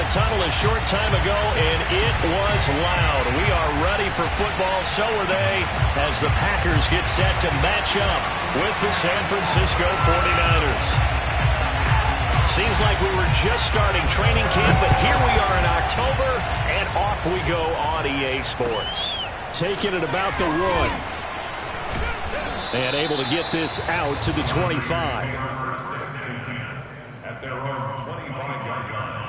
the tunnel a short time ago, and it was loud. We are ready for football. So are they, as the Packers get set to match up with the San Francisco 49ers. Seems like we were just starting training camp, but here we are in October, and off we go on EA Sports. Taking it about the 1. And able to get this out to the 25. At their own 25-yard line.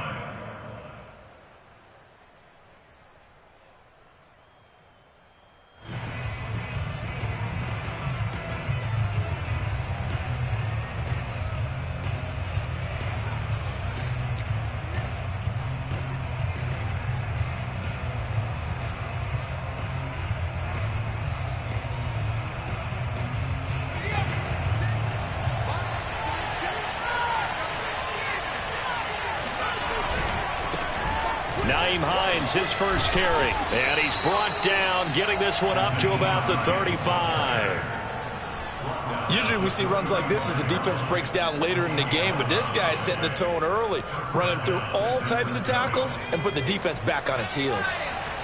His first carry, and he's brought down, getting this one up to about the 35. Usually we see runs like this as the defense breaks down later in the game, but this guy's setting the tone early, running through all types of tackles and putting the defense back on its heels.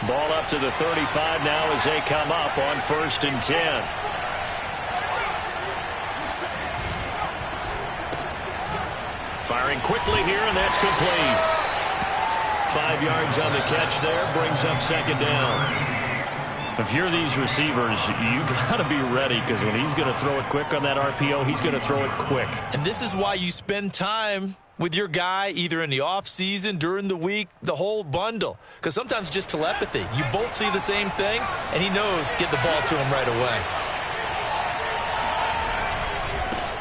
Ball up to the 35 now as they come up on 1st and 10. Firing quickly here, and that's complete. 5 yards on the catch there, brings up 2nd down. If you're these receivers, you got to be ready, because when he's going to throw it quick on that RPO, he's going to throw it quick. And this is why you spend time with your guy, either in the offseason, during the week, the whole bundle. Because sometimes it's just telepathy. You both see the same thing, and he knows get the ball to him right away.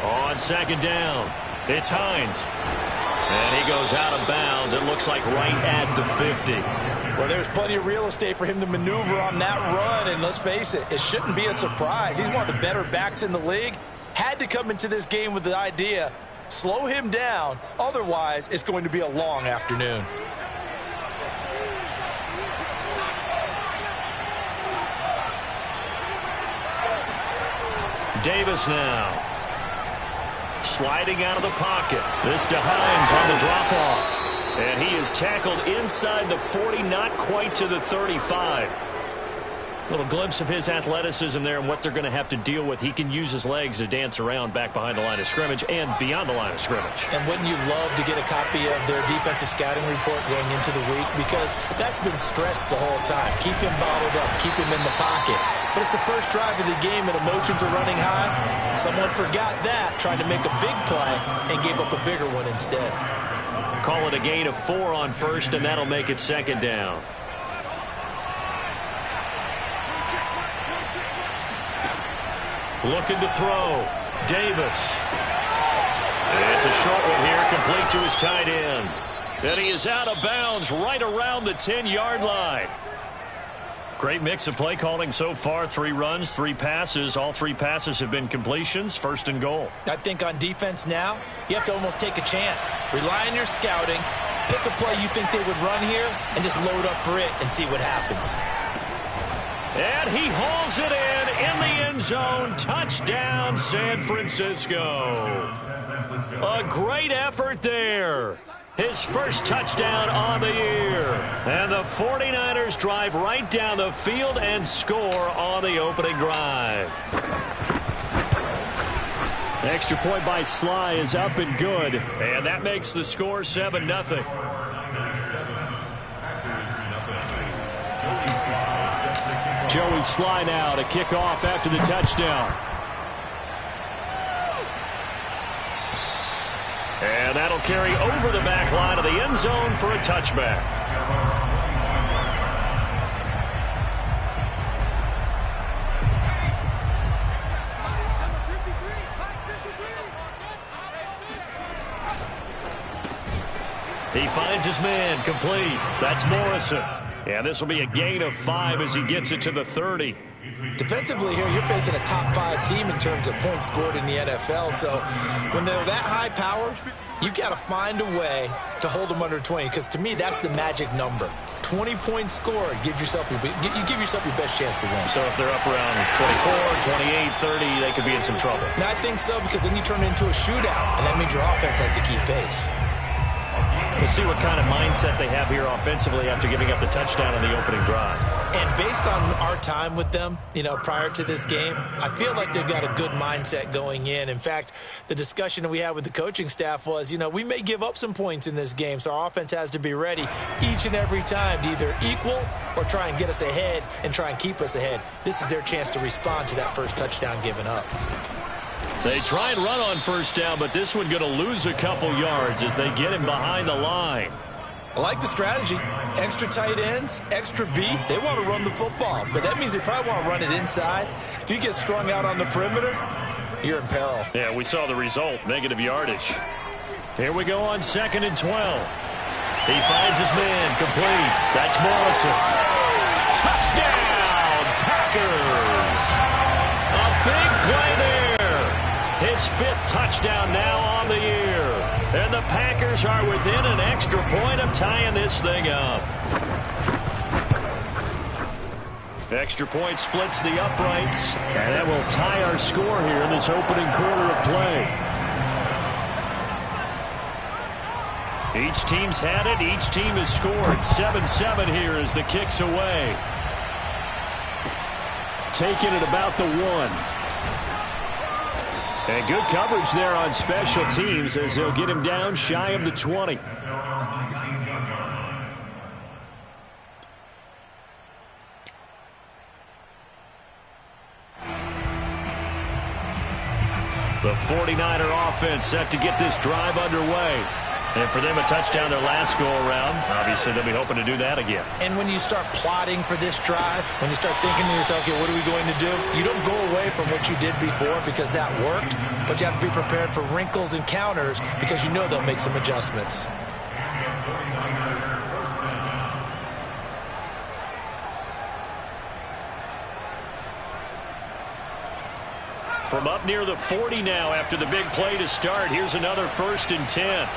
On 2nd down, it's Hines. And he goes out of bounds. It looks like right at the 50. Well, there's plenty of real estate for him to maneuver on that run. And let's face it, it shouldn't be a surprise. He's one of the better backs in the league. Had to come into this game with the idea, slow him down. Otherwise, it's going to be a long afternoon. Davis now. Sliding out of the pocket. This to Hines on the drop-off. And he is tackled inside the 40, not quite to the 35. Little glimpse of his athleticism there and what they're going to have to deal with. He can use his legs to dance around back behind the line of scrimmage and beyond the line of scrimmage. And wouldn't you love to get a copy of their defensive scouting report going into the week? Because that's been stressed the whole time. Keep him bottled up. Keep him in the pocket. But it's the first drive of the game and emotions are running high. Someone forgot that, tried to make a big play, and gave up a bigger one instead. Call it a gain of 4 on 1st, and that'll make it 2nd down. Looking to throw. Davis. It's a short one here, complete to his tight end. And he is out of bounds right around the 10-yard line. Great mix of play calling so far. 3 runs, 3 passes. All 3 passes have been completions. 1st and goal. I think on defense now, you have to almost take a chance. Rely on your scouting. Pick a play you think they would run here and just load up for it and see what happens. And he hauls it in the end zone. Touchdown, San Francisco. A great effort there. His first touchdown on the year. And the 49ers drive right down the field and score on the opening drive. Extra point by Sly is up and good. And that makes the score 7-0. Joey Sly now to kick off after the touchdown. And that'll carry over the back line of the end zone for a touchback. He finds his man, complete. That's Morrison. And this will be a gain of 5 as he gets it to the 30. Defensively here, you're facing a top 5 team in terms of points scored in the NFL. So when they're that high-powered, you've got to find a way to hold them under 20. Because to me, that's the magic number. 20 points scored, you give yourself your best chance to win. So if they're up around 24, 28, 30, they could be in some trouble. And I think so, because then you turn it into a shootout, and that means your offense has to keep pace. We'll see what kind of mindset they have here offensively after giving up the touchdown on the opening drive. And based on our time with them, prior to this game, I feel like they've got a good mindset going in. In fact, the discussion that we had with the coaching staff was, we may give up some points in this game, so our offense has to be ready each and every time to either equal or try and get us ahead and try and keep us ahead. This is their chance to respond to that first touchdown given up. They try and run on first down, but this one going to lose a couple yards as they get him behind the line. I like the strategy. Extra tight ends, extra beef. They want to run the football, but that means they probably want to run it inside. If you get strung out on the perimeter, you're in peril. Yeah, we saw the result, negative yardage. Here we go on 2nd and 12. He finds his man, complete. That's Morrison. Touchdown, Packers. A big play there. His 5th touchdown now on the year. And the Packers are within an extra point of tying this thing up. Extra point splits the uprights, and that will tie our score here in this opening quarter of play. Each team's had it. Each team has scored. 7-7 here as the kick's away. Taking it about the 1. And good coverage there on special teams as they'll get him down shy of the 20. The 49er offense set to get this drive underway. And for them, a touchdown their last go-around. Obviously, they'll be hoping to do that again. And when you start plotting for this drive, when you start thinking to yourself, okay, what are we going to do? You don't go away from what you did before because that worked, but you have to be prepared for wrinkles and counters because you know they'll make some adjustments. From up near the 40 now after the big play to start, here's another 1st and 10.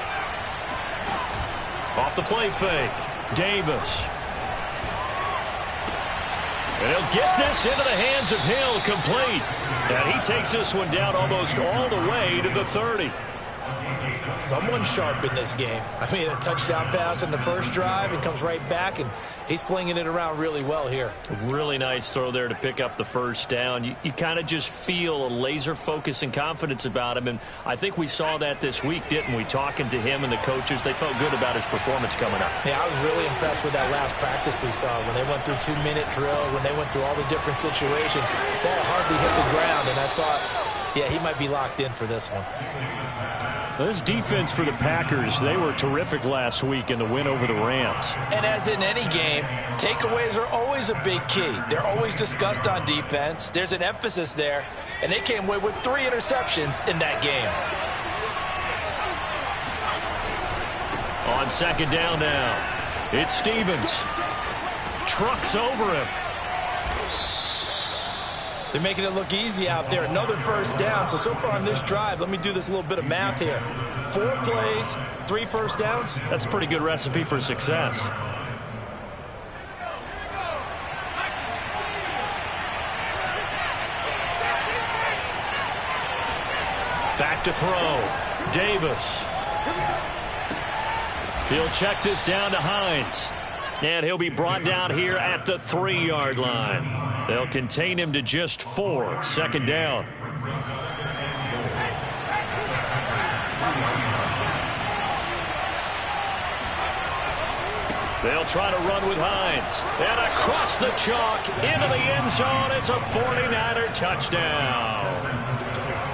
Off the play fake, Davis. And he'll get this into the hands of Hill, complete. And he takes this one down almost all the way to the 30. Someone sharp in this game. I mean, a touchdown pass in the first drive and comes right back, and he's flinging it around really well here. Really nice throw there to pick up the first down. You kind of just feel a laser focus and confidence about him, and I think we saw that this week, didn't we? Talking to him and the coaches, they felt good about his performance coming up. Yeah, I was really impressed with that last practice we saw when they went through 2-minute drill, when they went through all the different situations. Ball hardly hit the ground, and I thought, yeah, he might be locked in for this one. This defense for the Packers, they were terrific last week in the win over the Rams. And as in any game, takeaways are always a big key. They're always discussed on defense. There's an emphasis there, and they came away with 3 interceptions in that game. On 2nd down now, it's Stevens. Trucks over him. They're making it look easy out there. Another first down. So far on this drive, let me do this little bit of math here. 4 plays, 3 first downs. That's a pretty good recipe for success. Back to throw. Davis. He'll check this down to Hines. And he'll be brought down here at the 3-yard line. They'll contain him to just 4. 2nd down. They'll try to run with Hines. And across the chalk into the end zone. It's a 49er touchdown.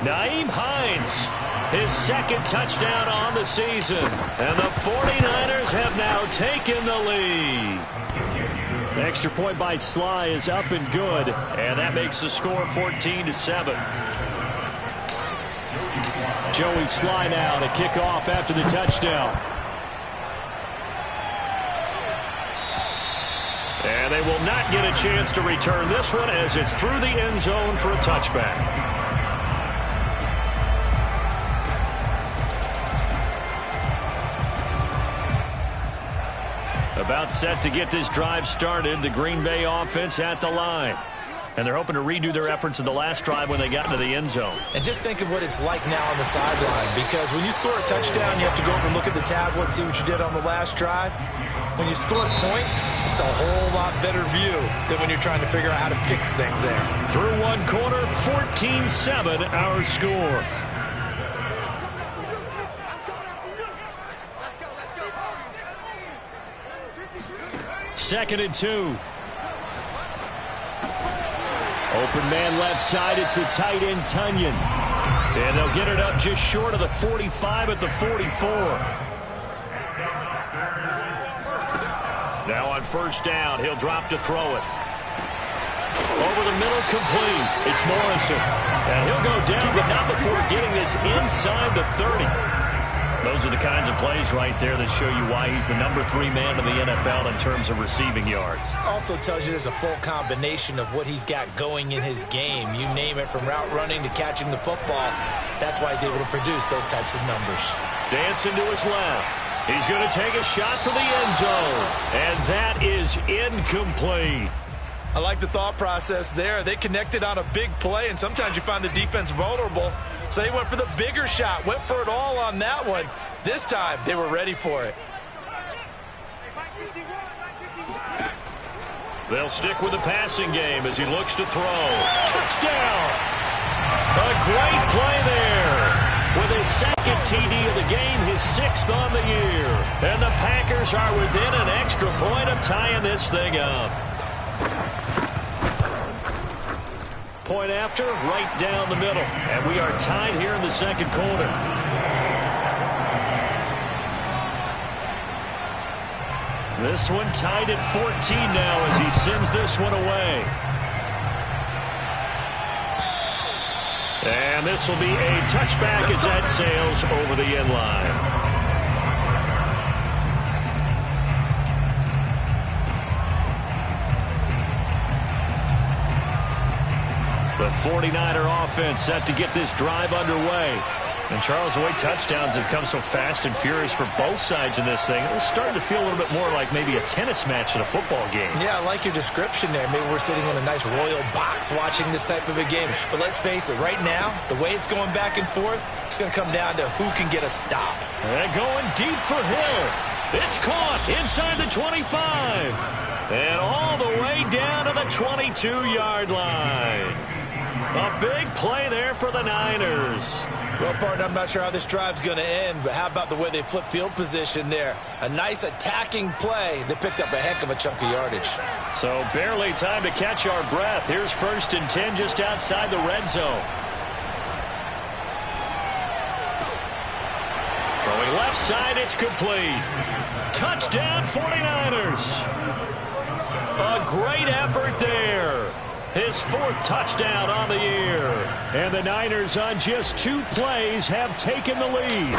Nyheim Hines, his 2nd touchdown on the season. And the 49ers have now taken the lead. The extra point by Sly is up and good, and that makes the score 14-7. Joey Sly now to kick off after the touchdown. And they will not get a chance to return this one as it's through the end zone for a touchback. About set to get this drive started. The Green Bay offense at the line. And they're hoping to redo their efforts in the last drive when they got into the end zone. And just think of what it's like now on the sideline, because when you score a touchdown, you have to go over and look at the tablet and see what you did on the last drive. When you score points, it's a whole lot better view than when you're trying to figure out how to fix things there. Through one quarter, 14-7 our score. Second and 2. Open man left side. It's the tight end, Tunyon. And they'll get it up just short of the 45 at the 44. Now on first down, he'll drop to throw it. Over the middle, complete. It's Morrison. And he'll go down, but not before getting this inside the 30. Those are the kinds of plays right there that show you why he's the number 3 man in the NFL in terms of receiving yards. Also tells you there's a full combination of what he's got going in his game. You name it, from route running to catching the football. That's why he's able to produce those types of numbers. Dancing to his left. He's going to take a shot for the end zone. And that is incomplete. I like the thought process there. They connected on a big play, and sometimes you find the defense vulnerable. So they went for the bigger shot, went for it all on that one. This time, they were ready for it. They'll stick with the passing game as he looks to throw. Touchdown! A great play there. With his second TD of the game, his 6th on the year. And the Packers are within an extra point of tying this thing up. Point after, right down the middle. And we are tied here in the second quarter. This one tied at 14 now as he sends this one away. And this will be a touchback as that sails over the end line. The 49er offense set to get this drive underway. And Charles, the way touchdowns have come so fast and furious for both sides in this thing, it's starting to feel a little bit more like maybe a tennis match in a football game. Yeah, I like your description there. Maybe we're sitting in a nice royal box watching this type of a game. But let's face it, right now, the way it's going back and forth, it's going to come down to who can get a stop. And going deep for Hill. It's caught inside the 25. And all the way down to the 22-yard line. A big play there for the Niners. Well, partner, I'm not sure how this drive's going to end, but how about the way they flip field position there? A nice attacking play that picked up a heck of a chunk of yardage. So barely time to catch our breath. Here's 1st and 10 just outside the red zone. Throwing left side, it's complete. Touchdown, 49ers. A great effort there. His 4th touchdown on the year. And the Niners on just 2 plays have taken the lead.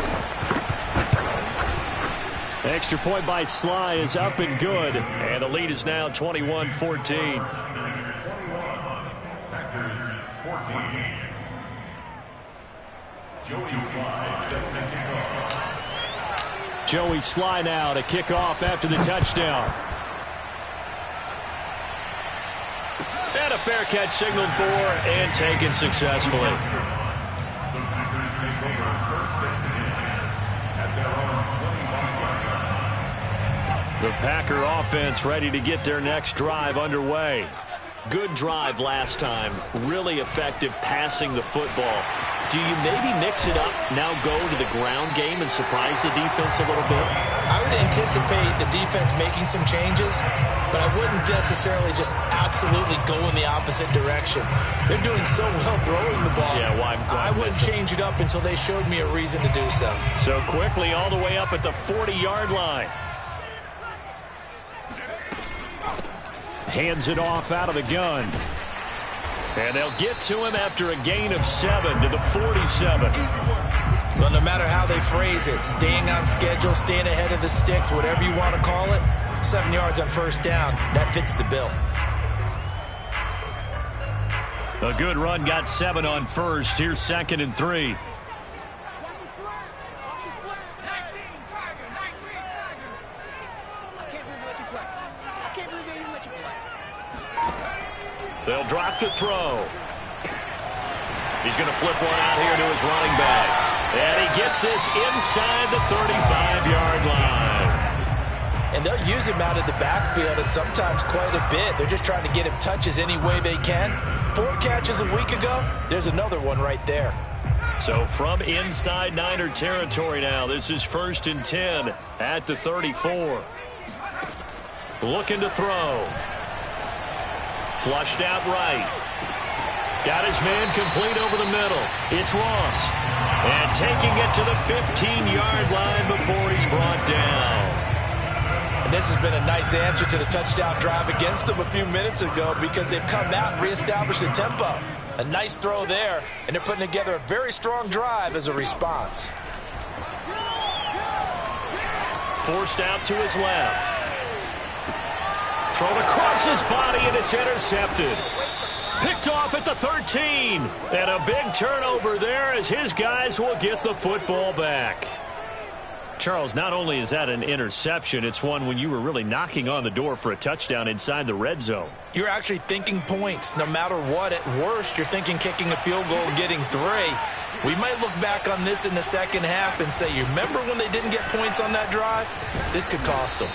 Extra point by Sly is up and good. And the lead is now 21-14. Packers 14. Joey Sly set to kick off. Joey Sly now to kick off after the touchdown. And a fair catch signaled for and taken successfully. The Packers take over 1st and 10 at their own 25-yard line. The Packer offense ready to get their next drive underway. Good drive last time. Really effective passing the football. Do you maybe mix it up, now go to the ground game and surprise the defense a little bit? I would anticipate the defense making some changes, but I wouldn't necessarily just absolutely go in the opposite direction. They're doing so well throwing the ball. Yeah, why I wouldn't change it up until they showed me a reason to do so. So quickly all the way up at the 40-yard line. Hands it off out of the gun. And they'll get to him after a gain of 7 to the 47. Well, no matter how they phrase it, staying on schedule, staying ahead of the sticks, whatever you want to call it, 7 yards on first down, that fits the bill. A good run got 7 on first. Here's 2nd and 3. They'll drop to throw. He's going to flip one out here to his running back. And he gets this inside the 35-yard line. And they'll use him out of the backfield, and sometimes quite a bit. They're just trying to get him touches any way they can. 4 catches a week ago. There's another one right there. So from inside Niner territory now, this is 1st and 10 at the 34. Looking to throw. Flushed out right. Got his man complete over the middle. It's Ross. And taking it to the 15-yard line before he's brought down. And this has been a nice answer to the touchdown drive against them a few minutes ago because they've come out and reestablished the tempo. A nice throw there, and they're putting together a very strong drive as a response. Forced out to his left. Thrown across his body, and it's intercepted. Picked off at the 13. And a big turnover there as his guys will get the football back. Charles, not only is that an interception, it's one when you were really knocking on the door for a touchdown inside the red zone. You're actually thinking points. No matter what, at worst, you're thinking kicking a field goal and getting 3. We might look back on this in the second half and say, you remember when they didn't get points on that drive? This could cost them.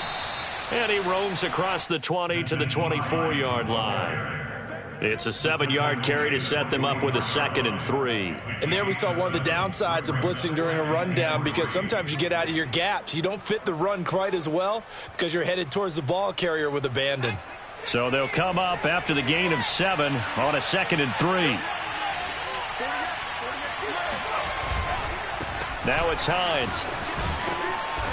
And he roams across the 20 to the 24-yard line. It's a 7-yard carry to set them up with a 2nd and 3. And there we saw one of the downsides of blitzing during a rundown because sometimes you get out of your gaps. You don't fit the run quite as well because you're headed towards the ball carrier with abandon. So they'll come up after the gain of 7 on a 2nd and 3. Now it's Hines.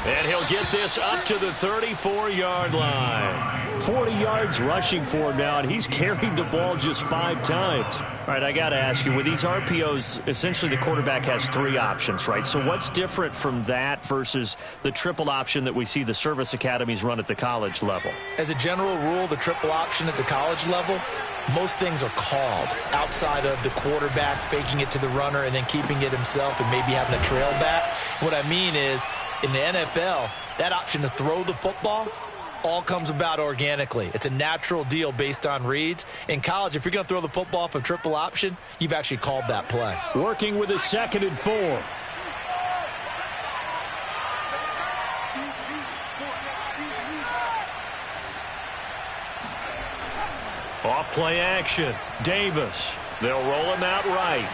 And he'll get this up to the 34-yard line. 40 yards rushing for him now, and he's carried the ball just 5 times. All right, I got to ask you, with these RPOs, essentially the quarterback has 3 options, right? So what's different from that versus the triple option that we see the service academies run at the college level? As a general rule, the triple option at the college level, most things are called outside of the quarterback faking it to the runner and then keeping it himself and maybe having a trail back. What I mean is, in the NFL, that option to throw the football all comes about organically. It's a natural deal based on reads. In college, if you're going to throw the football for triple option, you've actually called that play. Working with a 2nd and 4. Off play action. Davis. They'll roll him out right.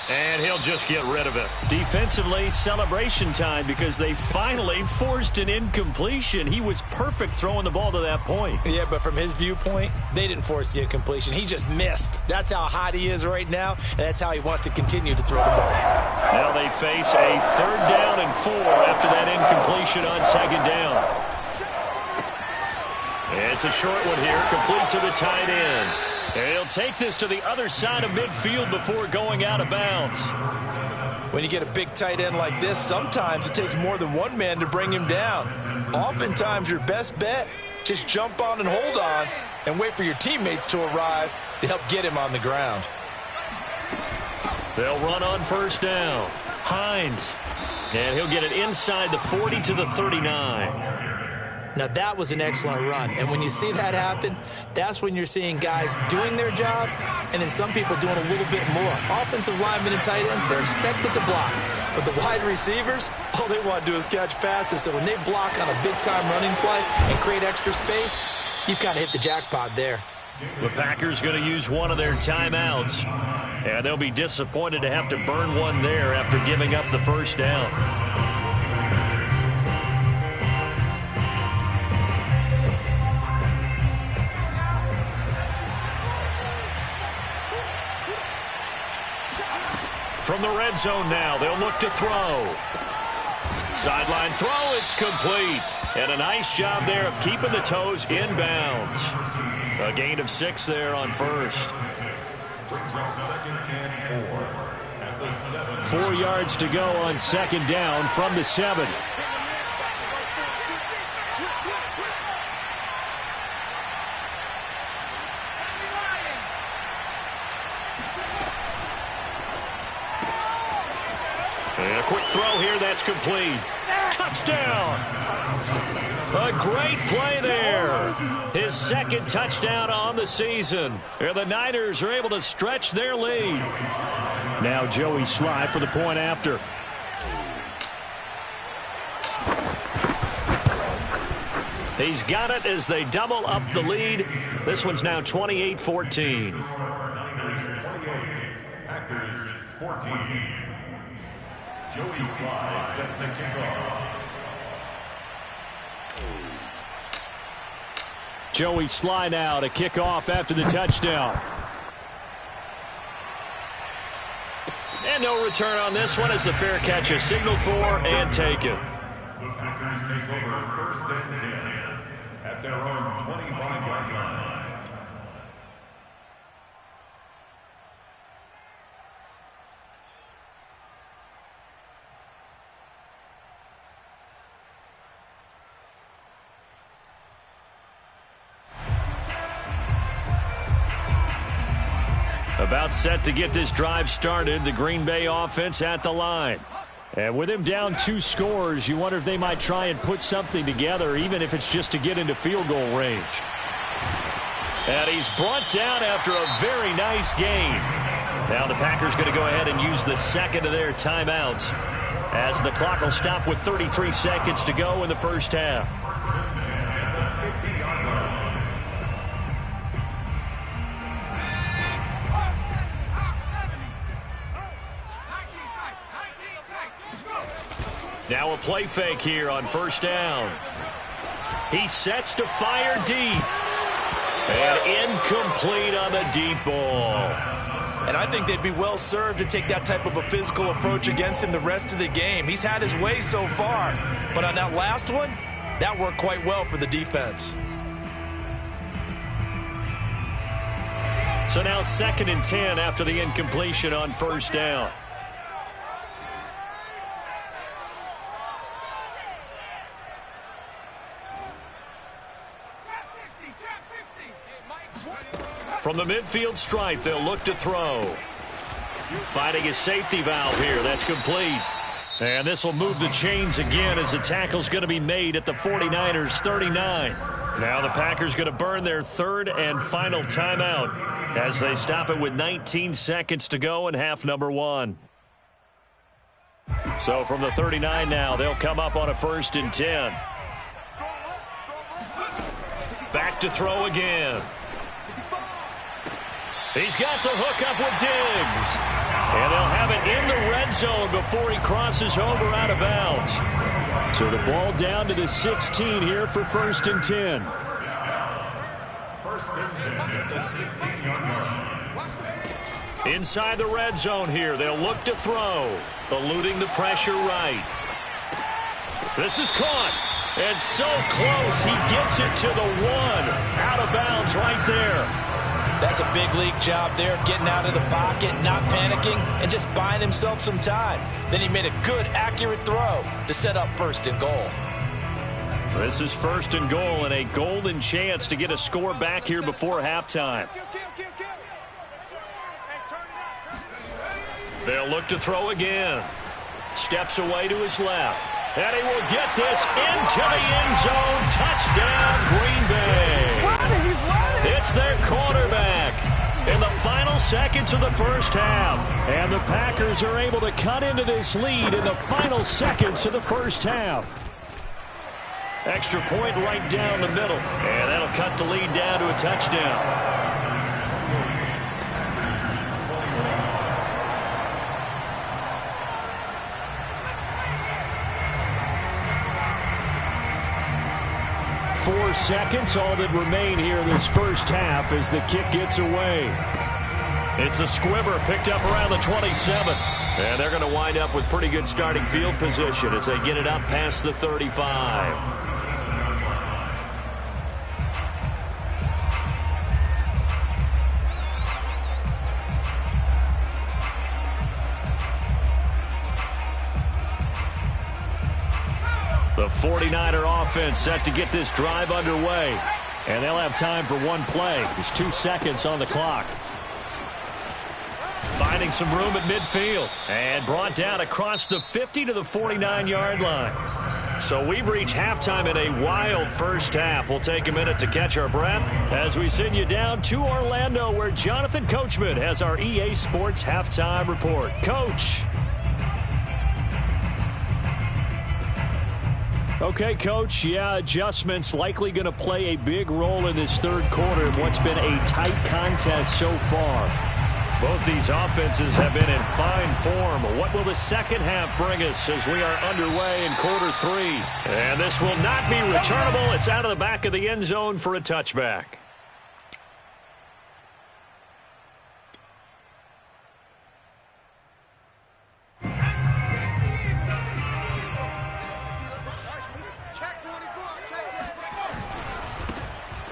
And he'll just get rid of it. Defensively, celebration time because they finally forced an incompletion. He was perfect throwing the ball to that point. Yeah, but from his viewpoint, they didn't force the incompletion. He just missed. That's how hot he is right now, and that's how he wants to continue to throw the ball. Now they face a 3rd down and 4 after that incompletion on 2nd down. It's a short one here, complete to the tight end. And he'll take this to the other side of midfield before going out of bounds. When you get a big tight end like this, sometimes it takes more than one man to bring him down. Oftentimes, your best bet, just jump on and hold on and wait for your teammates to arrive to help get him on the ground. They'll run on 1st down. Hines. And he'll get it inside the 40 to the 39. Now, that was an excellent run. And when you see that happen, that's when you're seeing guys doing their job and then some people doing a little bit more. Offensive linemen and tight ends, they're expected to block. But the wide receivers, all they want to do is catch passes. So when they block on a big-time running play and create extra space, you've kind of hit the jackpot there. The Packers going to use one of their timeouts. And they'll be disappointed to have to burn one there after giving up the 1st down. From the red zone now, they'll look to throw. Sideline throw, it's complete. And a nice job there of keeping the toes inbounds. A gain of 6 there on 1st. Brings up 2nd and 4 at the 7. 4 yards to go on 2nd down from the 7. And a quick throw here, that's complete. Touchdown! A great play there. His second touchdown on the season. And the Niners are able to stretch their lead. Now Joey Sly for the point after. He's got it as they double up the lead. This one's now 28-14. Niners 28, Packers 14. Joey Sly set to kick off. Joey Sly now to kick off after the touchdown. And no return on this one as the fair catch is signaled for and taken. The Packers take over first and 10 at their own 25-yard line. About set to get this drive started, the Green Bay offense at the line. And with him down 2 scores, you wonder if they might try and put something together, even if it's just to get into field goal range. And he's brought down after a very nice gain. Now the Packers going to go ahead and use the second of their timeouts, as the clock will stop with 33 seconds to go in the first half. Now a play fake here on first down. He sets to fire deep. And incomplete on the deep ball. And I think they'd be well served to take that type of a physical approach against him the rest of the game. He's had his way so far. But on that last one, that worked quite well for the defense. So now 2nd and 10 after the incompletion on first down. From the midfield stripe, they'll look to throw. Finding his safety valve here. That's complete. And this will move the chains again as the tackle's going to be made at the 49ers 39. Now the Packers going to burn their 3rd and final timeout as they stop it with 19 seconds to go in half number 1. So from the 39 now, they'll come up on a 1st and 10. Back to throw again. He's got the hook up with Diggs. And they'll have it in the red zone before he crosses over out of bounds. So the ball down to the 16 here for 1st and 10. First and 10 at the 16-yard line. Inside the red zone here, they'll look to throw. Eluding the pressure right. This is caught. And so close, he gets it to the 1. Out of bounds right there. That's a big league job there of getting out of the pocket, not panicking, and just buying himself some time. Then he made a good, accurate throw to set up 1st and goal. This is 1st and goal and a golden chance to get a score back here before halftime. They'll look to throw again. Steps away to his left. And he will get this into the end zone. Touchdown, Green Bay. It's their quarterback in the final seconds of the first half. And the Packers are able to cut into this lead in the final seconds of the first half. Extra point right down the middle. And that'll cut the lead down to a touchdown. Four seconds, all that remain here this first half as the kick gets away. It's a squibber picked up around the 27th. And they're going to wind up with pretty good starting field position as they get it up past the 35. The 49er offense set to get this drive underway. And they'll have time for one play. There's 2 seconds on the clock. Finding some room at midfield. And brought down across the 50 to the 49-yard line. So we've reached halftime in a wild first half. We'll take a minute to catch our breath as we send you down to Orlando, where Jonathan Coachman has our EA Sports halftime report. Coach. Okay, Coach, yeah, adjustments likely going to play a big role in this third quarter of what's been a tight contest so far. Both these offenses have been in fine form. What will the second half bring us as we are underway in quarter three? And this will not be returnable. It's out of the back of the end zone for a touchback.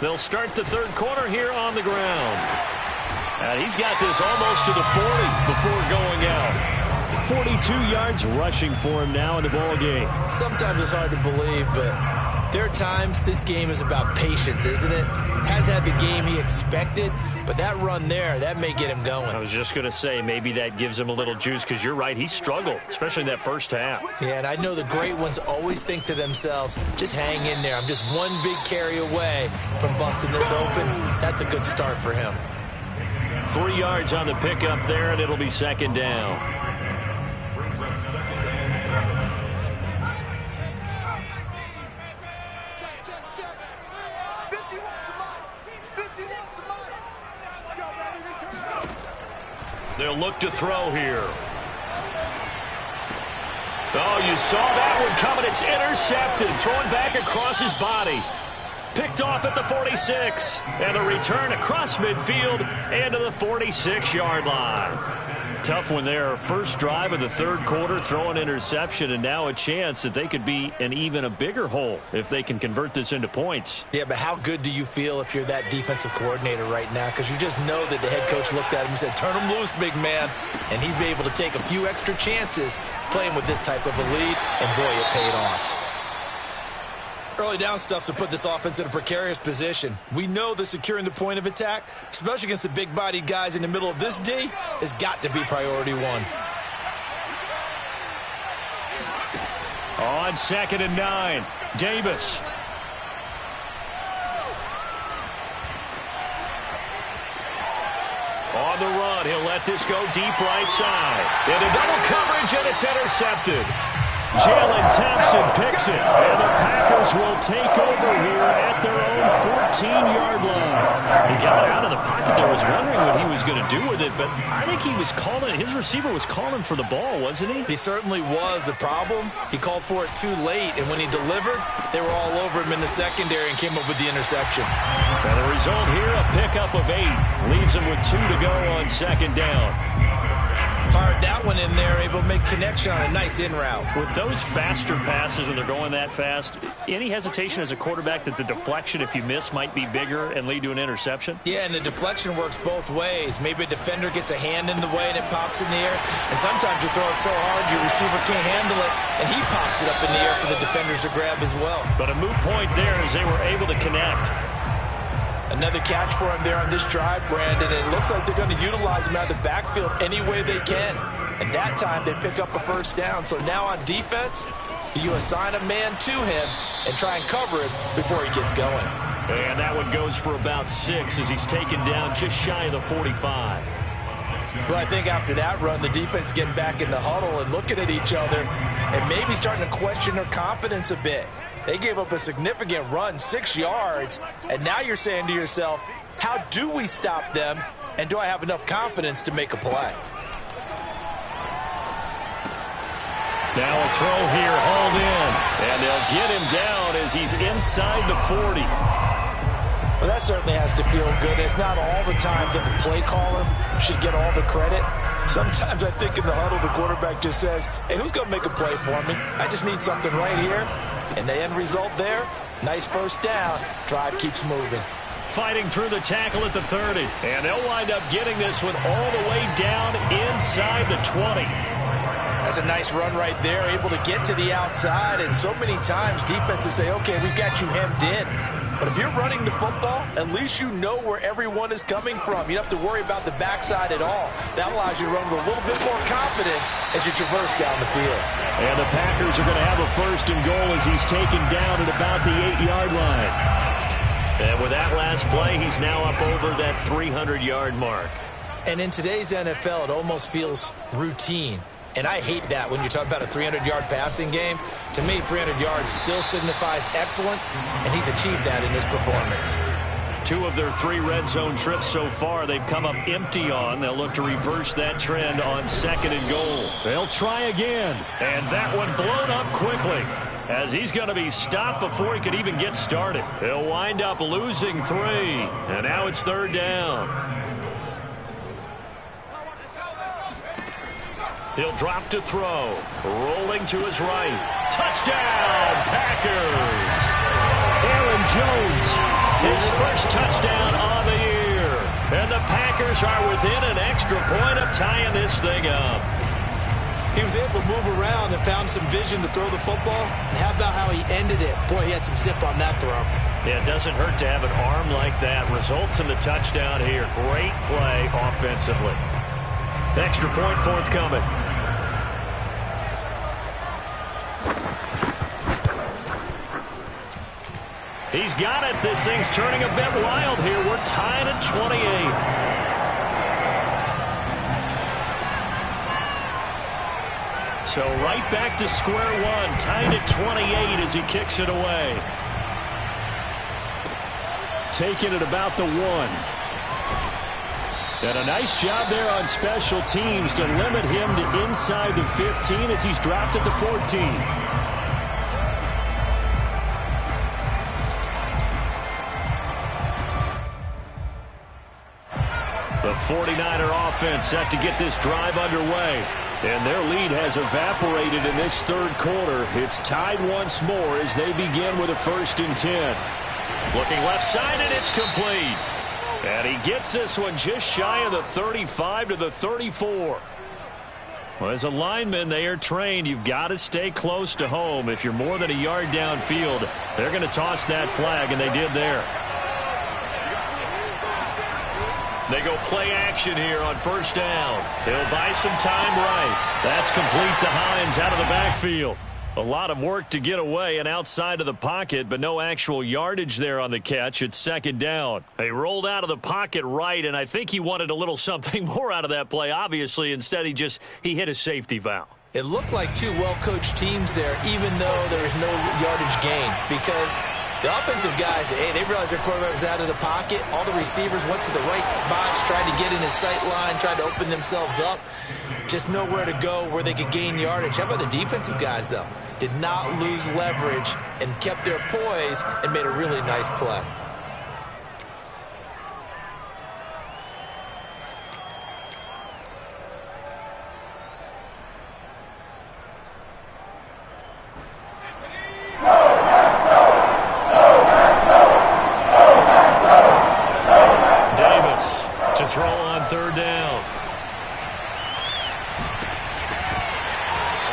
They'll start the third quarter here on the ground. And he's got this almost to the 40 before going out. 42 yards rushing for him now in the ball game. Sometimes it's hard to believe, but there are times this game is about patience, isn't it? Has had the game he expected, but that run there, that may get him going. I was just going to say, maybe that gives him a little juice, because you're right, he struggled, especially in that first half. Yeah, and I know the great ones always think to themselves, just hang in there. I'm just one big carry away from busting this open. That's a good start for him. 3 yards on the pickup there, and it'll be second down. Brings up second and 7. Check. 51 to Mike. 51 to Mike. Go, baby, return. They'll look to throw here. Oh, you saw that one coming. It's intercepted. Thrown back across his body. Picked off at the 46. And the return across midfield and to the 46-yard line. Tough one there. First drive of the third quarter, throw an interception, and now a chance that they could be in even a bigger hole if they can convert this into points. Yeah, but how good do you feel if you're that defensive coordinator right now? Because you just know that the head coach looked at him and said, turn him loose, big man. And he'd be able to take a few extra chances playing with this type of a lead, and boy, it paid off. Early down stuff to put this offense in a precarious position. We know that securing the point of attack, especially against the big-bodied guys in the middle of this D, has got to be priority one. On 2nd and 9, Davis. On the run, he'll let this go deep right side. Into double coverage, and it's intercepted. Jalen Thompson picks it, and the Packers will take over here at their own 14-yard line. He got out of the pocket there, was wondering what he was going to do with it, but I think he was calling, his receiver was calling for the ball, wasn't he? He certainly was. The problem, he called for it too late, and when he delivered, they were all over him in the secondary and came up with the interception. And the result here, a pickup of 8, leaves him with 2 to go on 2nd down. Fired that one in there, able to make connection on a nice in route. With those faster passes and they're going that fast, any hesitation as a quarterback that the deflection, if you miss, might be bigger and lead to an interception? Yeah, and the deflection works both ways. Maybe a defender gets a hand in the way and it pops in the air. And sometimes you throw it so hard your receiver can't handle it, and he pops it up in the air for the defenders to grab as well. But a moot point there as they were able to connect. Another catch for him there on this drive, Brandon. And it looks like they're going to utilize him out of the backfield any way they can. And that time they pick up a first down. So now on defense, do you assign a man to him and try and cover him before he gets going? And that one goes for about 6 as he's taken down just shy of the 45. Well, I think after that run, the defense is getting back in the huddle and looking at each other and maybe starting to question their confidence a bit. They gave up a significant run, 6 yards, and now you're saying to yourself, how do we stop them, and do I have enough confidence to make a play? Now a throw here, hauled in, and they'll get him down as he's inside the 40. Well, that certainly has to feel good. It's not all the time that the play caller should get all the credit. Sometimes I think in the huddle, the quarterback just says, hey, who's going to make a play for me? I just need something right here. And the end result there, nice first down. Drive keeps moving. Fighting through the tackle at the 30. And they'll wind up getting this one all the way down inside the 20. That's a nice run right there, able to get to the outside. And so many times defenses say, okay, we've got you hemmed in. But if you're running the football, at least you know where everyone is coming from. You don't have to worry about the backside at all. That allows you to run with a little bit more confidence as you traverse down the field. And the Packers are going to have a 1st and goal as he's taken down at about the 8-yard line. And with that last play, he's now up over that 300-yard mark. And in today's NFL, it almost feels routine. And I hate that when you talk about a 300-yard passing game. To me, 300 yards still signifies excellence, and he's achieved that in his performance. 2 of their 3 red zone trips so far, they've come up empty on. They'll look to reverse that trend on 2nd and goal. They'll try again. And that one blown up quickly, as he's going to be stopped before he could even get started. He'll wind up losing 3. And now it's 3rd down. He'll drop to throw. Rolling to his right. Touchdown, Packers! Aaron Jones, his first touchdown on the year. And the Packers are within an extra point of tying this thing up. He was able to move around and found some vision to throw the football. And how about how he ended it? Boy, he had some zip on that throw. Yeah, it doesn't hurt to have an arm like that. Results in the touchdown here. Great play offensively. Extra point forthcoming. He's got it. This thing's turning a bit wild here. We're tied at 28. So right back to square one. Tied at 28 as he kicks it away. Taking it about the 1. And a nice job there on special teams to limit him to inside the 15 as he's dropped at the 14. The 49er offense set to get this drive underway. And their lead has evaporated in this 3rd quarter. It's tied once more as they begin with a 1st and 10. Looking left side, and it's complete. And he gets this one just shy of the 35 to the 34. Well, as a lineman, they are trained. You've got to stay close to home. If you're more than a yard downfield, they're going to toss that flag, and they did there. They go play action here on 1st down. He'll buy some time right. That's complete to Hines out of the backfield. A lot of work to get away and outside of the pocket, but no actual yardage there on the catch. It's 2nd down. They rolled out of the pocket right, and I think he wanted a little something more out of that play, obviously. Instead, he hit a safety valve. It looked like 2 well-coached teams there, even though there was no yardage gain, because the offensive guys, they realized their quarterback was out of the pocket. All the receivers went to the right spots, tried to get in his sight line, tried to open themselves up. Just nowhere to go where they could gain yardage. How about the defensive guys, though? Did not lose leverage and kept their poise and made a really nice play. Throw on 3rd down.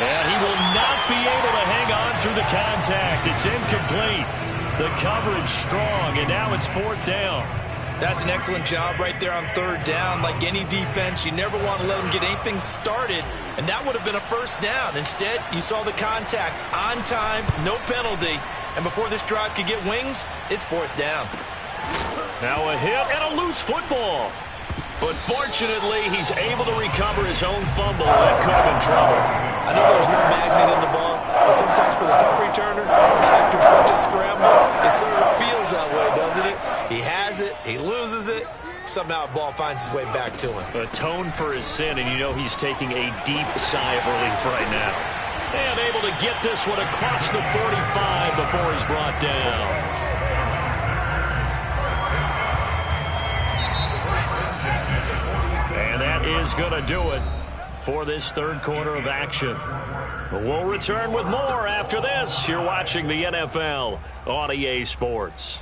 And he will not be able to hang on through the contact. It's incomplete. The coverage strong, and now it's 4th down. That's an excellent job right there on 3rd down. Like any defense, you never want to let them get anything started, and that would have been a 1st down. Instead, you saw the contact on time, no penalty, and before this drive could get wings, it's 4th down. Now a hit and a loose football. But fortunately, he's able to recover his own fumble. That could have been trouble. I know there's no magnet in the ball, but sometimes for the punt returner, after such a scramble, it sort of feels that way, doesn't it? He has it, he loses it, somehow the ball finds its way back to him. Atone for his sin, and you know he's taking a deep sigh of relief right now. And able to get this one across the 45 before he's brought down. And that is going to do it for this 3rd quarter of action. We'll return with more after this. You're watching the NFL on EA Sports.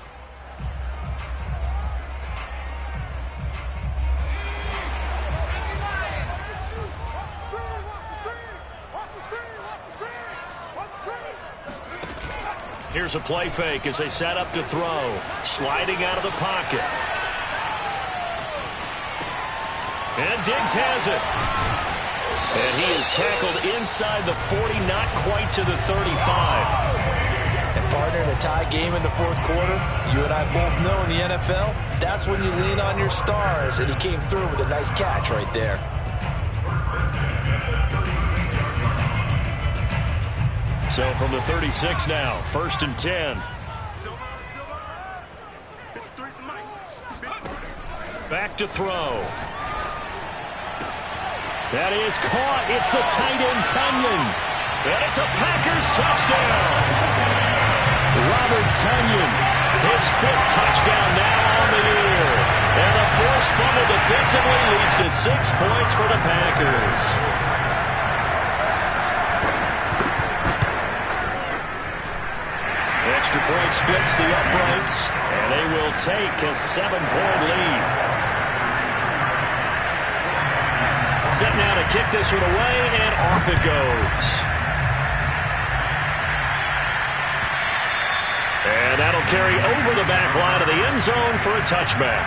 Here's a play fake as they set up to throw. Sliding out of the pocket. And Diggs has it. And he is tackled inside the 40, not quite to the 35. And partner, in a tie game in the fourth quarter, you and I both know in the NFL, that's when you lean on your stars. And he came through with a nice catch right there. So from the 36 now, 1st and 10. Back to throw. That is caught. It's the tight end, Tonyan. And it's a Packers touchdown. Robert Tonyan, his 5th touchdown now on the year. And the forced fumble defensively leads to 6 points for the Packers. Extra point splits the uprights, and they will take a 7-point lead. Set now to kick this one away, and off it goes. And that'll carry over the back line of the end zone for a touchback.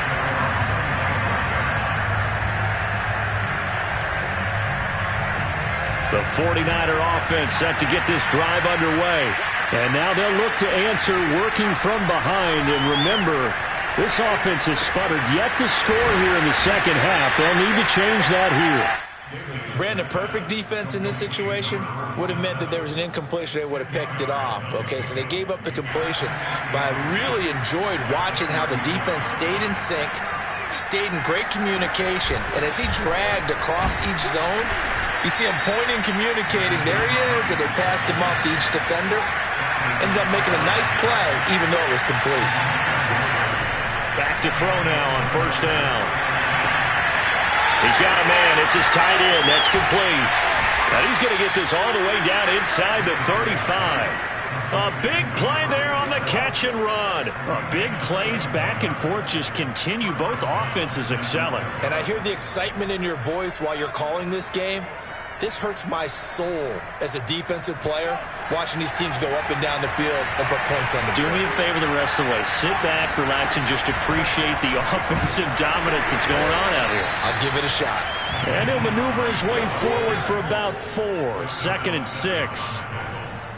The 49er offense set to get this drive underway. And now they'll look to answer working from behind. And remember, this offense has sputtered yet to score here in the second half. They'll need to change that here. Brandon, perfect defense in this situation would have meant that there was an incompletion. They would have picked it off. Okay, so they gave up the completion. But I really enjoyed watching how the defense stayed in sync, stayed in great communication. And as he dragged across each zone, you see him pointing, communicating. There he is, and they passed him off to each defender. Ended up making a nice play, even though it was complete. Back to throw now on 1st down. He's got a man. It's his tight end. That's complete. And he's going to get this all the way down inside the 35. A big play there on the catch and run. Big plays back and forth just continue. Both offenses excelling. And I hear the excitement in your voice while you're calling this game. This hurts my soul as a defensive player, watching these teams go up and down the field and put points on the board. Do me a favor the rest of the way. Sit back, relax, and just appreciate the offensive dominance that's going on out here. I'll give it a shot. And he'll maneuver his way forward for about 4. 2nd and 6.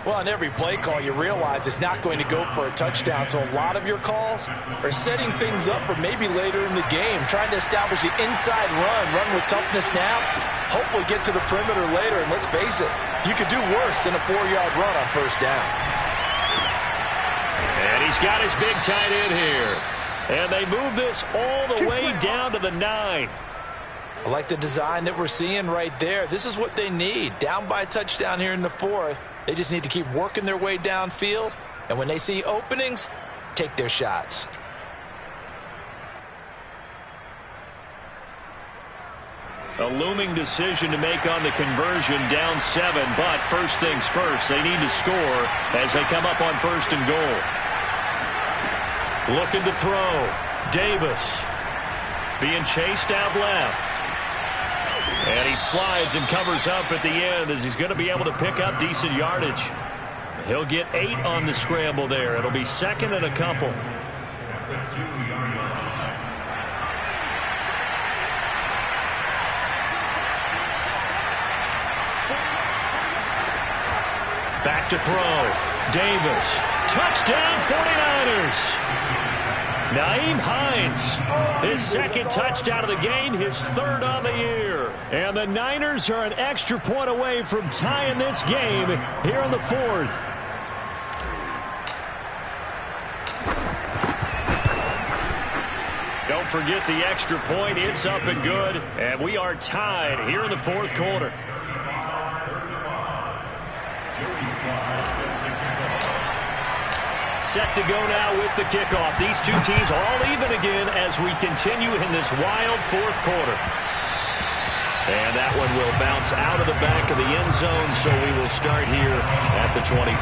Well, on every play call, you realize it's not going to go for a touchdown. So a lot of your calls are setting things up for maybe later in the game, trying to establish the inside run with toughness now, hopefully get to the perimeter later. And let's face it, you could do worse than a 4-yard run on 1st down. And he's got his big tight end here. And they move this all the way down to the 9. I like the design that we're seeing right there. This is what they need. Down by a touchdown here in the 4th. They just need to keep working their way downfield. And when they see openings, take their shots. A looming decision to make on the conversion, down 7. But first things first, they need to score as they come up on 1st and goal. Looking to throw. Davis being chased out left. And he slides and covers up at the end as he's going to be able to pick up decent yardage. He'll get 8 on the scramble there. It'll be 2nd and a couple. Back to throw. Davis. Touchdown 49ers. Naeem Hines, his 2nd touchdown of the game, his 3rd on the year. And the Niners are an extra point away from tying this game here in the 4th. Don't forget the extra point. It's up and good. And we are tied here in the 4th quarter. Set to go now with the kickoff. These two teams all even again as we continue in this wild 4th quarter. And that one will bounce out of the back of the end zone, so we will start here at the 25.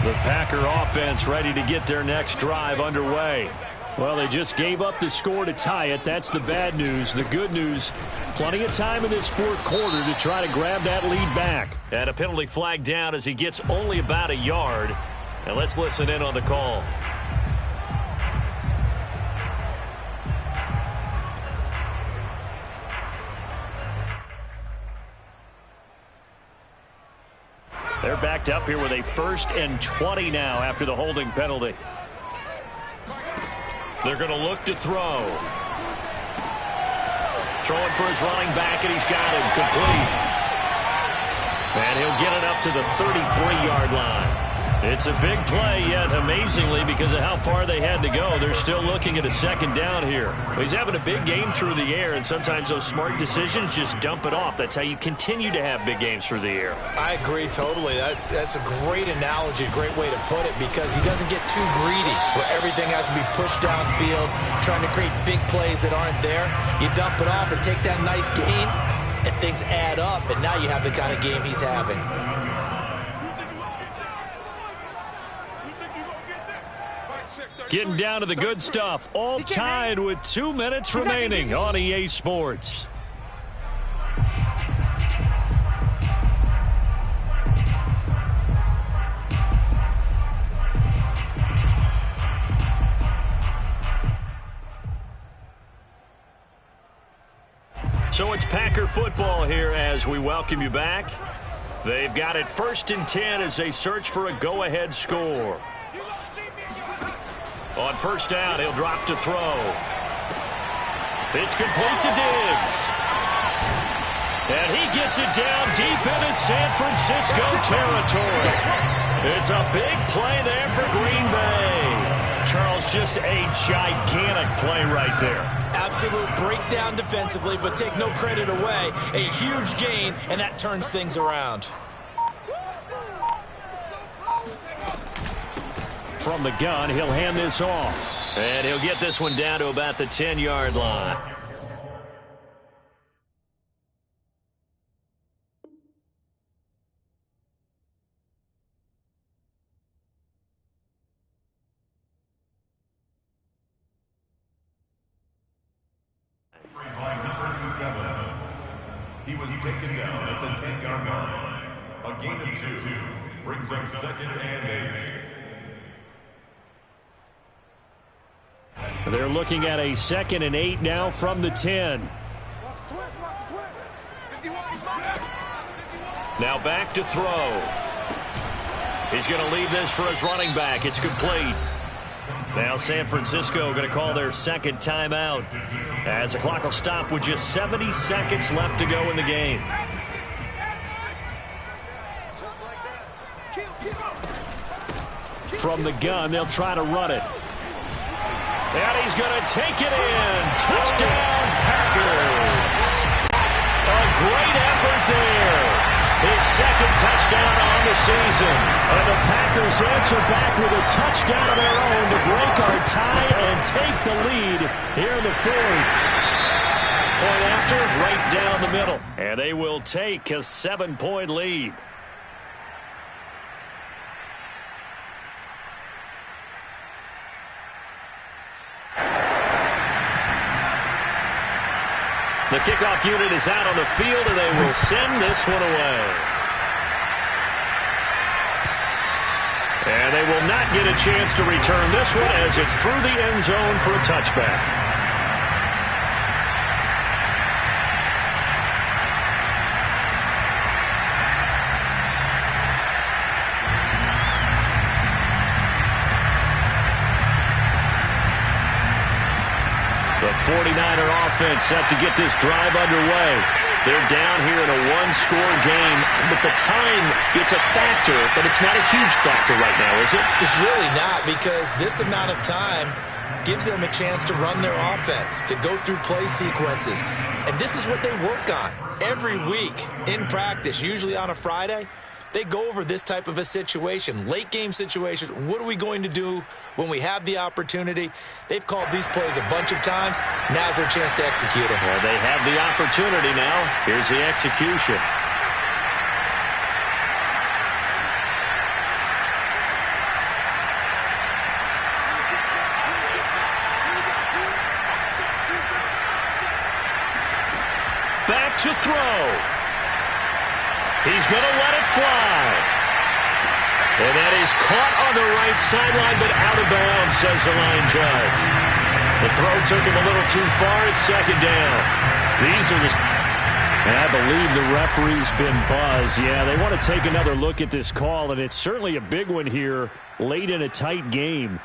The Packer offense ready to get their next drive underway. Well, they just gave up the score to tie it. That's the bad news. The good news, Plenty of time in this fourth quarter to try to grab that lead back. And a penalty flag down as he gets only about a yard. And let's listen in on the call. They're backed up here with a 1st and 20 now after the holding penalty. They're going to look to throw. Throwing for his running back, and he's got him complete. And he'll get it up to the 33-yard line. It's a big play, yet amazingly, because of how far they had to go, they're still looking at a 2nd down here. He's having a big game through the air, and sometimes those smart decisions just dump it off. That's how you continue to have big games through the air. I agree totally. That's a great analogy, a great way to put it, because he doesn't get too greedy where everything has to be pushed downfield, trying to create big plays that aren't there. You dump it off and take that nice gain, and things add up, and now you have the kind of game he's having. Getting down to the good stuff. All tied with 2 minutes remaining on EA Sports. So it's Packer football here as we welcome you back. They've got it 1st and 10 as they search for a go-ahead score. On 1st down, he'll drop to throw. It's complete to Diggs. And he gets it down deep into San Francisco territory. It's a big play there for Green Bay. Charles, just a gigantic play right there. Absolute breakdown defensively, but take no credit away. A huge gain, and that turns things around. From the gun, he'll hand this off. And he'll get this one down to about the 10-yard line. By number 7, he was taken down at the 10-yard line. A gain of 2 brings up 2nd and 8. They're looking at a 2nd and 8 now from the 10. Now back to throw. He's going to leave this for his running back. It's complete. Now San Francisco going to call their 2nd timeout as the clock will stop with just 70 seconds left to go in the game. From the gun, they'll try to run it. And he's going to take it in. Touchdown, Packers. A great effort there. His 2nd touchdown on the season. And the Packers answer back with a touchdown of their own to break our tie and take the lead here in the 4th. Point after, right down the middle. And they will take a 7-point lead. The kickoff unit is out on the field, and they will send this one away. And they will not get a chance to return this one as it's through the end zone for a touchback. The 49er offense set to get this drive underway. They're down here in a one-score game, but the time, it's a factor, but it's not a huge factor right now, is it? It's really not, because this amount of time gives them a chance to run their offense, to go through play sequences. And this is what they work on every week in practice, usually on a Friday. They go over this type of a situation, late game situation. What are we going to do when we have the opportunity? They've called these plays a bunch of times. Now's their chance to execute them. Well, they have the opportunity now. Here's the execution. to throw. He's going to let it fly. And that is caught on the right sideline, but out of bounds, says the line judge. The throw took him a little too far. It's second down. These are the... And I believe the referee's been buzzed. Yeah, they want to take another look at this call, and it's certainly a big one here late in a tight game.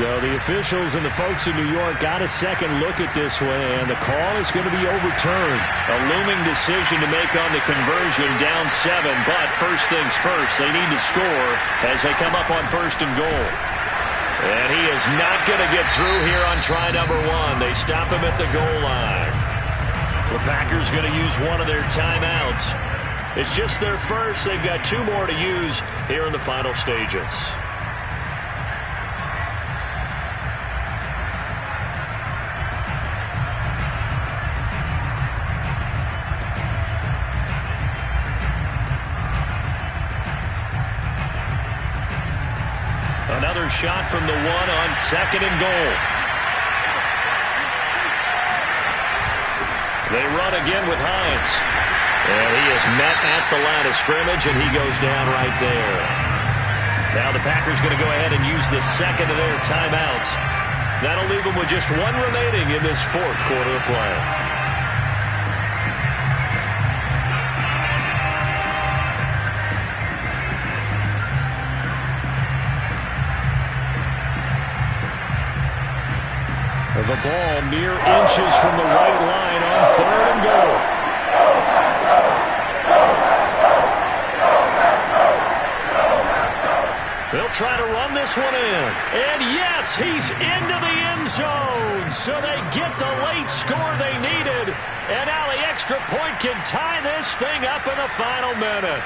So the officials and the folks in New York got a second look at this one, and the call is going to be overturned. A looming decision to make on the conversion, down 7, but first things first, they need to score as they come up on first and goal. And he is not going to get through here on try number 1. They stop him at the goal line. The Packers going to use one of their timeouts. It's just their first. They've got 2 more to use here in the final stages. Another shot from the 1 on second and goal. They run again with Hines. And he is met at the line of scrimmage, and he goes down right there. Now the Packers going to go ahead and use the second of their timeouts. That'll leave them with just 1 remaining in this fourth quarter of play. The ball mere inches from the white line on third and goal. They'll try to run this one in. And yes, he's into the end zone. So they get the late score they needed. And now the extra point can tie this thing up in the final minute.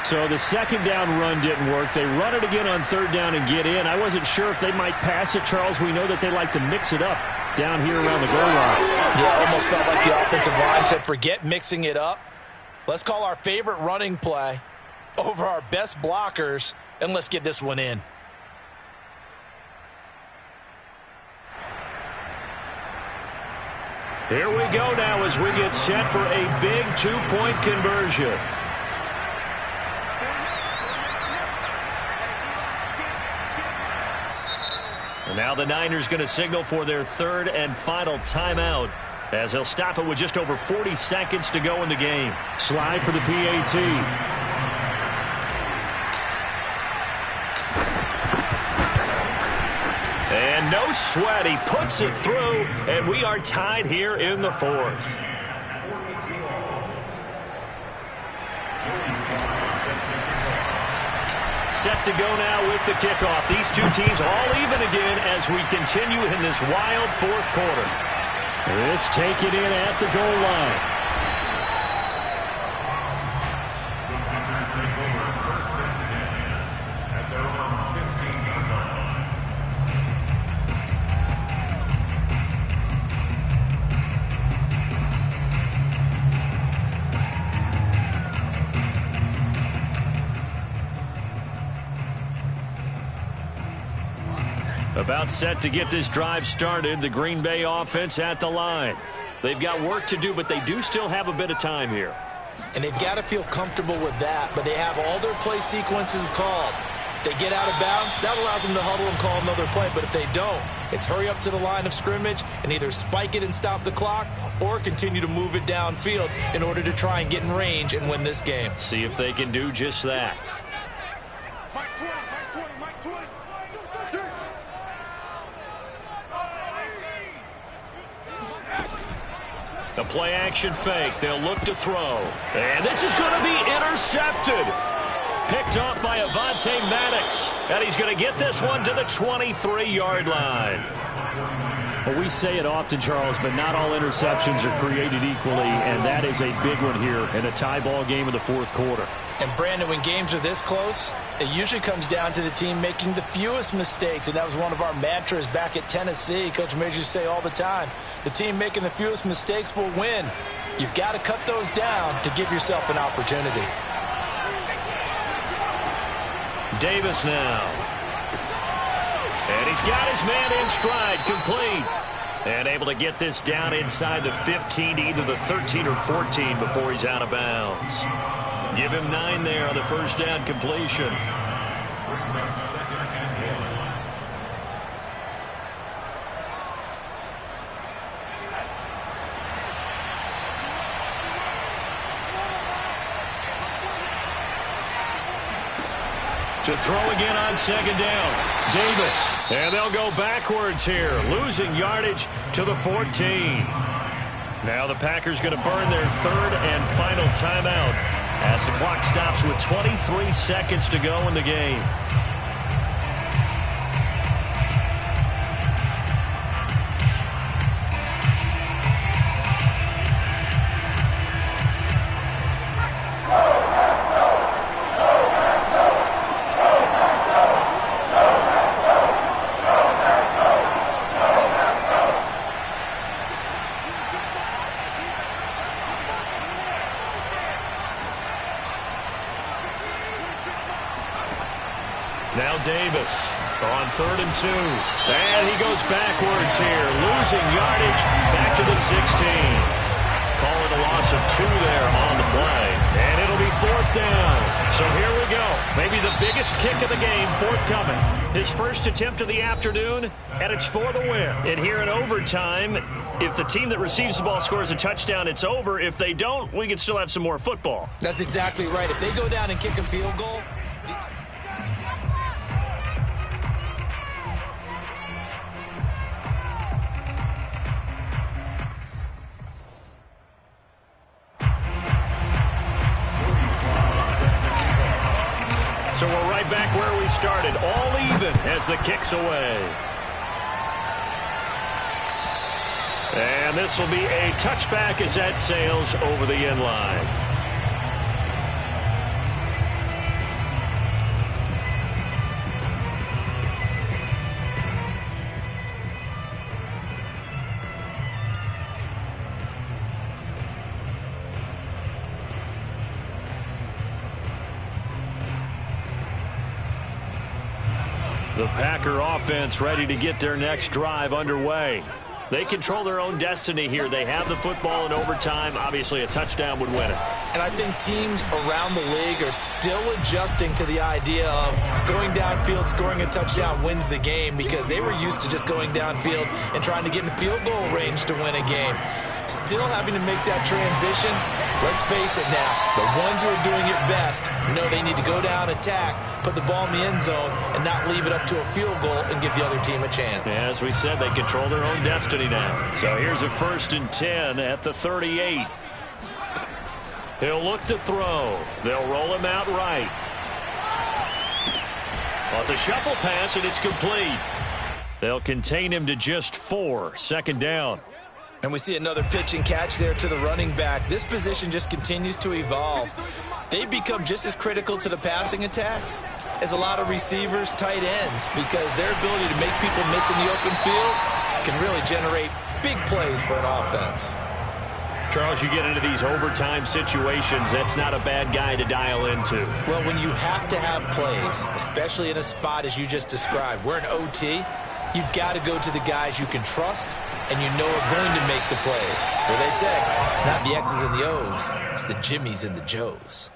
So the second down run didn't work. They run it again on third down and get in. I wasn't sure if they might pass it, Charles. We know that they like to mix it up down here around the goal line. Yeah, almost felt like the offensive line said, forget mixing it up. Let's call our favorite running play over our best blockers, and let's get this one in. Here we go now as we get set for a big 2-point conversion. And now the Niners going to signal for their third and final timeout as they'll stop it with just over 40 seconds to go in the game. Slide for the PAT. And no sweat. He puts it through, and we are tied here in the fourth. Set to go now with the kickoff. These two teams all even again as we continue in this wild fourth quarter. This take it in at the goal line. The Packers take over first and 10 at their own 15-yard line. About set to get this drive started, the Green Bay offense at the line. They've got work to do, but they do still have a bit of time here. And they've got to feel comfortable with that, but they have all their play sequences called. If they get out of bounds, that allows them to huddle and call another play, but if they don't, it's hurry up to the line of scrimmage and either spike it and stop the clock or continue to move it downfield in order to try and get in range and win this game. See if they can do just that. The play action fake. They'll look to throw. And this is going to be intercepted. Picked off by Avonte Maddox. And he's going to get this one to the 23-yard line. Well, we say it often, Charles, but not all interceptions are created equally, and that is a big one here in a tie ball game in the fourth quarter. And, Brandon, when games are this close, it usually comes down to the team making the fewest mistakes, and that was one of our mantras back at Tennessee. Coach Major used to say all the time, the team making the fewest mistakes will win. You've got to cut those down to give yourself an opportunity. Davis now. And he's got his man in stride, complete. And able to get this down inside the 15 to either the 13 or 14 before he's out of bounds. Give him 9 there on the first down completion. Brings up second and 1. To throw again on second down. Davis. And they'll go backwards here, losing yardage to the 14. Now the Packers going to burn their third and final timeout as the clock stops with 23 seconds to go in the game. Now Davis on 3rd and 2. And he goes backwards here, losing yardage back to the 16. Call it a loss of 2 there on the play. And it'll be 4th down. So here we go. Maybe the biggest kick of the game forthcoming. His first attempt of the afternoon, and it's for the win. And here in overtime, if the team that receives the ball scores a touchdown, it's over. If they don't, we can still have some more football. That's exactly right. If they go down and kick a field goal... So we're right back where we started, all even as the kick's away. And this will be a touchback as that sails over the end line. The Packer offense ready to get their next drive underway. They control their own destiny here. They have the football in overtime. Obviously, a touchdown would win it. And I think teams around the league are still adjusting to the idea of going downfield, scoring a touchdown wins the game, because they were used to just going downfield and trying to get in field goal range to win a game. Still having to make that transition. Let's face it now, the ones who are doing it best know they need to go down, attack, put the ball in the end zone, and not leave it up to a field goal and give the other team a chance. As we said, they control their own destiny now. So here's a 1st and 10 at the 38. He'll look to throw. They'll roll him out right. Well, it's a shuffle pass, and it's complete. They'll contain him to just 4. 2nd down. And we see another pitch and catch there to the running back. This position just continues to evolve. They become just as critical to the passing attack as a lot of receivers, tight ends, because their ability to make people miss in the open field can really generate big plays for an offense. Charles, you get into these overtime situations, that's not a bad guy to dial into. Well, when you have to have plays, especially in a spot as you just described, we're in OT, you've got to go to the guys you can trust and you know are going to make the plays. Well, they say it's not the X's and the O's, it's the Jimmys and the Joes.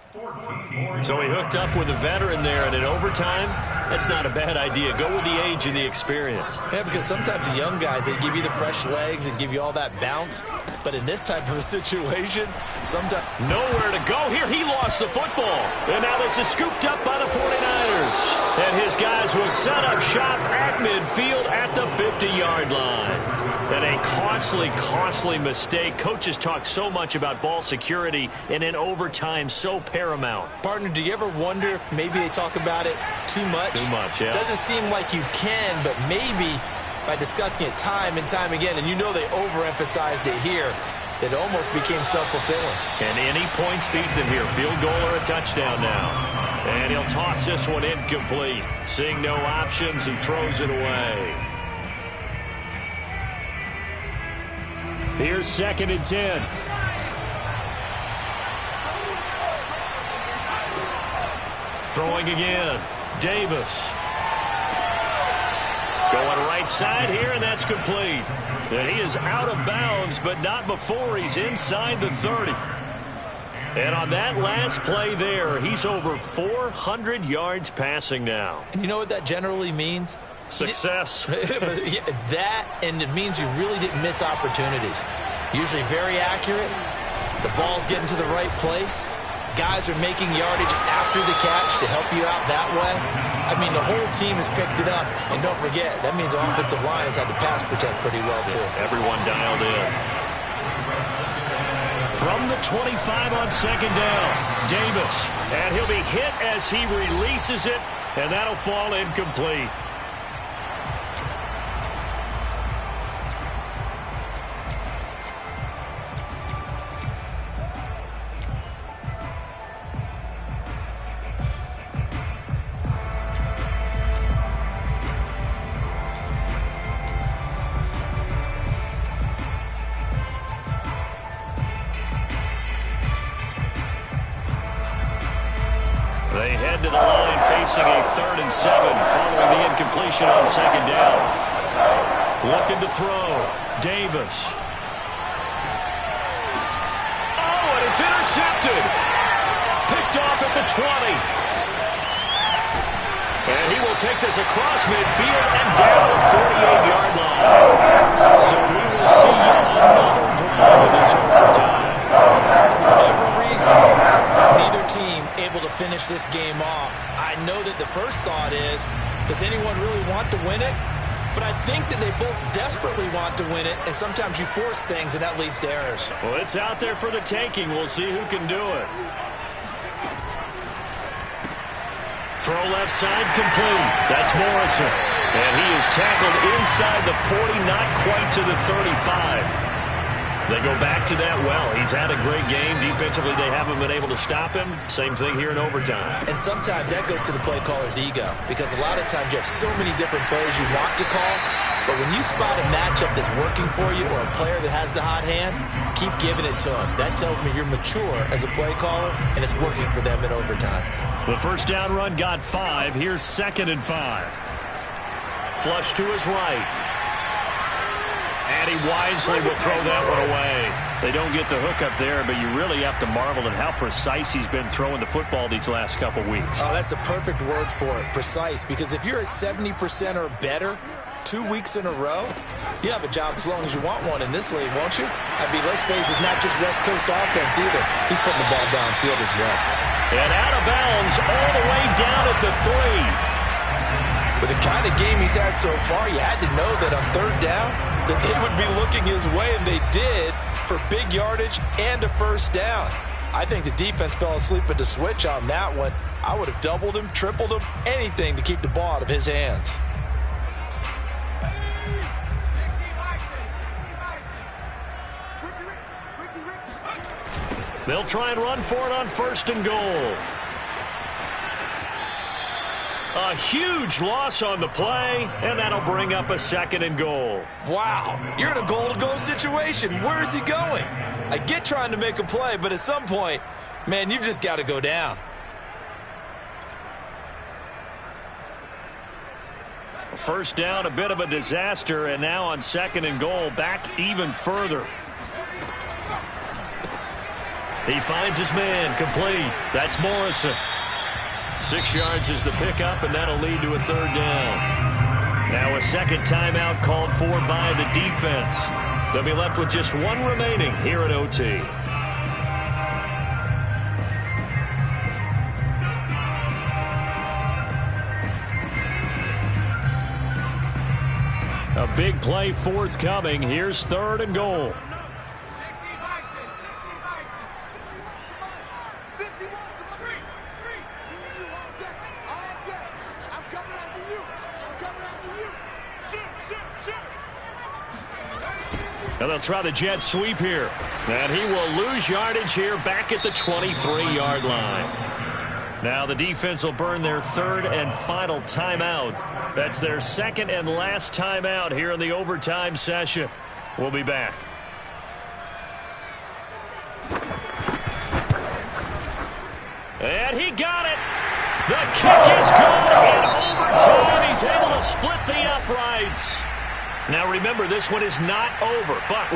So he hooked up with a veteran there, and in overtime, that's not a bad idea. Go with the age and the experience. Yeah, because sometimes the young guys, they give you the fresh legs and give you all that bounce. But in this type of a situation, sometimes... Nowhere to go here. He lost the football. And now this is scooped up by the 49ers. And his guys will set up shop at midfield at the 50-yard line. And a costly mistake. Coaches talk so much about ball security, and in overtime, so paramount. Partner, do you ever wonder if maybe they talk about it too much? Too much, yeah. Doesn't seem like you can, but maybe by discussing it time and time again, and you know they overemphasized it here, it almost became self-fulfilling. And any points beat them here. Field goal or a touchdown now. And he'll toss this one incomplete. Seeing no options, he throws it away. Here's 2nd and 10. Throwing again. Davis. Going right side here, and that's complete. And he is out of bounds, but not before he's inside the 30. And on that last play there, he's over 400 yards passing now. And you know what that generally means? Success. That, and it means you really didn't miss opportunities. Usually very accurate. The ball's getting to the right place. Guys are making yardage after the catch to help you out that way. I mean, the whole team has picked it up. And don't forget, that means the offensive line has had to pass protect pretty well, too. Everyone dialed in. From the 25 on second down, Davis. And he'll be hit as he releases it, and that'll fall incomplete. They head to the line facing a 3rd and 7 following the incompletion on second down. Looking to throw. Davis. Oh, and it's intercepted. Picked off at the 20. And he will take this across midfield and down the 48-yard line. So we will see yet another drive in this overtime. For whatever reason, neither team able to finish this game off. I know that the first thought is, does anyone really want to win it? But I think that they both desperately want to win it, and sometimes you force things, and that leads to errors. Well, it's out there for the taking. We'll see who can do it. Throw left side complete. That's Morrison. And he is tackled inside the 40, not quite to the 35. They go back to that well. He's had a great game. Defensively, they haven't been able to stop him. Same thing here in overtime. And sometimes that goes to the play caller's ego, because a lot of times you have so many different plays you want to call, but when you spot a matchup that's working for you or a player that has the hot hand, keep giving it to him. That tells me you're mature as a play caller, and it's working for them in overtime. The first down run got 5. Here's 2nd and 5. Flush to his right. And he wisely will throw that one away. They don't get the hook up there, but you really have to marvel at how precise he's been throwing the football these last couple weeks. Oh, that's the perfect word for it, precise, because if you're at 70% or better 2 weeks in a row, you have a job as long as you want one in this league, won't you? I mean, let's face it, it's not just West Coast offense either. He's putting the ball downfield as well. And out of bounds all the way down at the 3. With the kind of game he's had so far, you had to know that on 3rd down, that they would be looking his way, and they did, for big yardage and a first down. I think the defense fell asleep at the switch on that one. I would have doubled him, tripled him, anything to keep the ball out of his hands. They'll try and run for it on 1st and goal. A huge loss on the play, and that'll bring up a 2nd and goal. Wow, you're in a goal-to-goal situation. Where is he going? I get trying to make a play, but at some point, man, you've just got to go down. First down, a bit of a disaster, and now on 2nd and goal, back even further. He finds his man, complete. That's Morrison. 6 yards is the pickup, and that'll lead to a 3rd down. Now a second timeout called for by the defense. They'll be left with just 1 remaining here at OT. A big play forthcoming. Here's 3rd and goal. And they'll try the jet sweep here. And he will lose yardage here back at the 23-yard line. Now the defense will burn their 3rd and final timeout. That's their 2nd and last timeout here in the overtime session. We'll be back. And he got it. The kick is good in overtime. he's able to split the uprights. Now remember, this one is not over, but with